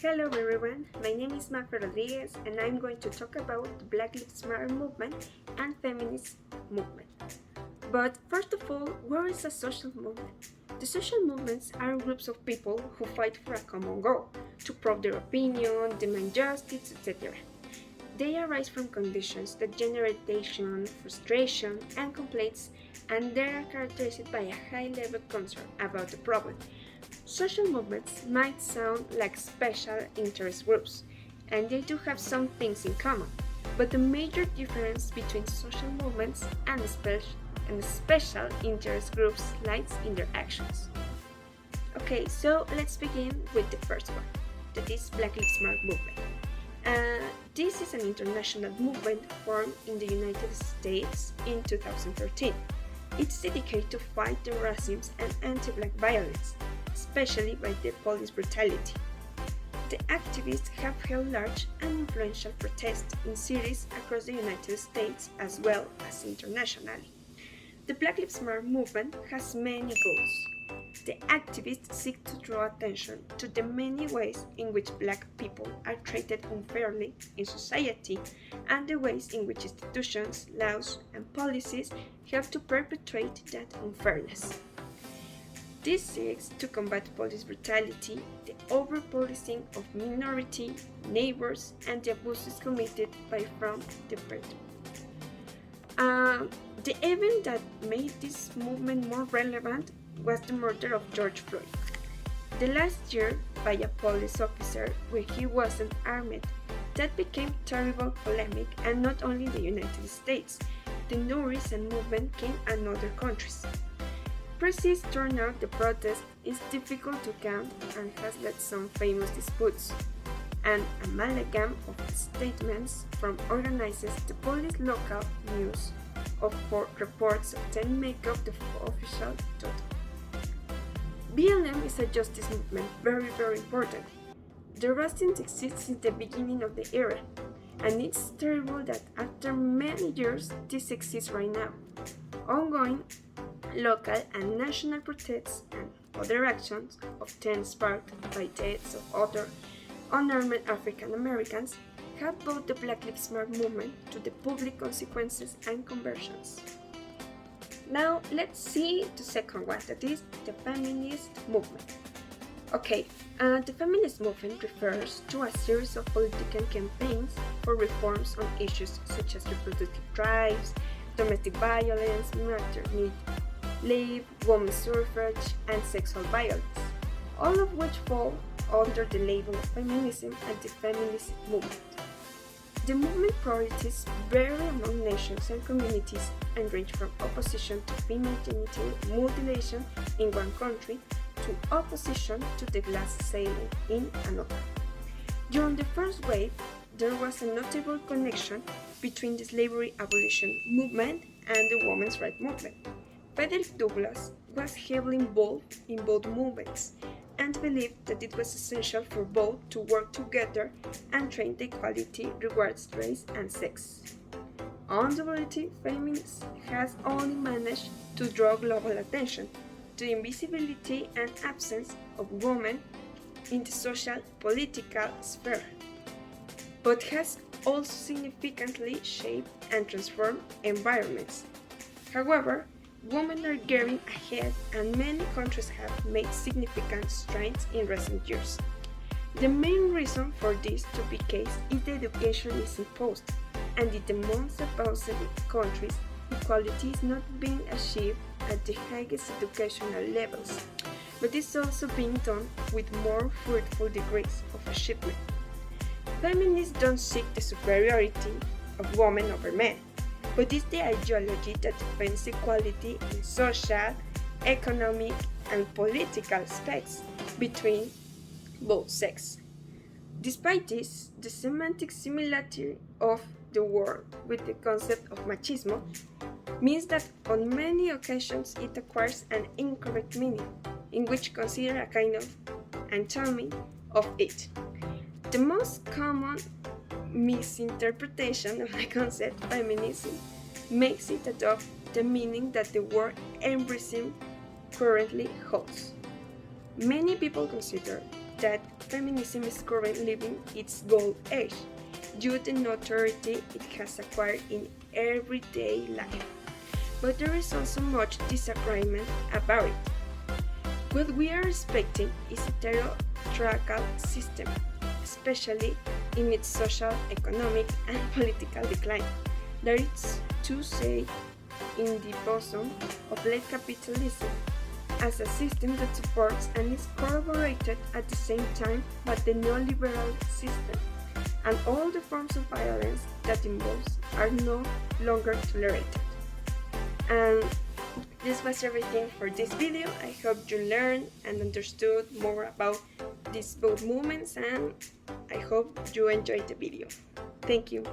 Hello everyone, my name is Mafer Rodriguez and I'm going to talk about the Black Lives Matter movement and feminist movement. But first of all, what is a social movement? The social movements are groups of people who fight for a common goal, to prove their opinion, demand justice, etc. They arise from conditions that generate tension, frustration, and complaints, and they are characterized by a high level of concern about the problem. Social movements might sound like special interest groups, and they do have some things in common, but the major difference between social movements and special interest groups lies in their actions. Okay, so let's begin with the first one, that is Black Lives Matter movement. This is an international movement formed in the United States in 2013. It's dedicated to fight the racism and anti-black violence, especially by the police brutality. The activists have held large and influential protests in cities across the United States as well as internationally. The Black Lives Matter movement has many goals. The activists seek to draw attention to the many ways in which Black people are treated unfairly in society and the ways in which institutions, laws, and policies help to perpetuate that unfairness. This seeks to combat police brutality, the over-policing of minority neighbors, and the abuses committed by from the perpetrators. The event that made this movement more relevant was the murder of George Floyd. The last year by a police officer when he wasn't armed. That became terrible polemic, and not only in the United States. The noise and movement came in other countries. Precise turnout the protest is difficult to count and has led some famous disputes. An amalgam of statements from organizers the police local news of 4 reports of 10 make up the official total. BLM is a justice movement very important. The resistance exists since the beginning of the era, and it's terrible that after many years this exists right now. Ongoing local and national protests and other actions, often sparked by deaths of other unarmed African Americans, have brought the Black Lives Matter movement to the public consequences and conversions. Now let's see the second one, that is the feminist movement. Okay, the feminist movement refers to a series of political campaigns for reforms on issues such as reproductive rights, domestic violence, maternity leave, women's suffrage, and sexual violence, all of which fall under the label of feminism and the feminist movement. The movement priorities vary among nations and communities and range from opposition to female genital mutilation in one country to opposition to the glass ceiling in another. During the first wave, there was a notable connection between the slavery abolition movement and the women's rights movement. Frederick Douglass was heavily involved in both movements and believed that it was essential for both to work together and train the equality regards race and sex. Undoubtedly, feminism has only managed to draw global attention to the invisibility and absence of women in the social political sphere, but has also significantly shaped and transformed environments. However, women are getting ahead and many countries have made significant strides in recent years. The main reason for this to be the case is that education is imposed, and in the most advanced countries, equality is not being achieved at the highest educational levels, but is also being done with more fruitful degrees of achievement. Feminists don't seek the superiority of women over men, but it's the ideology that defends equality in social, economic, and political aspects between both sexes. Despite this, the semantic similarity of the word with the concept of machismo means that on many occasions it acquires an incorrect meaning, in which consider a kind of antinomy of it. The most common misinterpretation of the concept feminism makes it adopt the meaning that the word embracing currently holds. Many people consider that feminism is currently living its gold age due to the notoriety it has acquired in everyday life. But there is also much disagreement about it. What we are expecting is a patriarchal system, especially in its social, economic, and political decline. That is to say, in the bosom of late capitalism, as a system that supports and is corroborated at the same time by the neoliberal system, and all the forms of violence that involves are no longer tolerated. And this was everything for this video. I hope you learned and understood more about these both movements, and I hope you enjoyed the video. Thank you.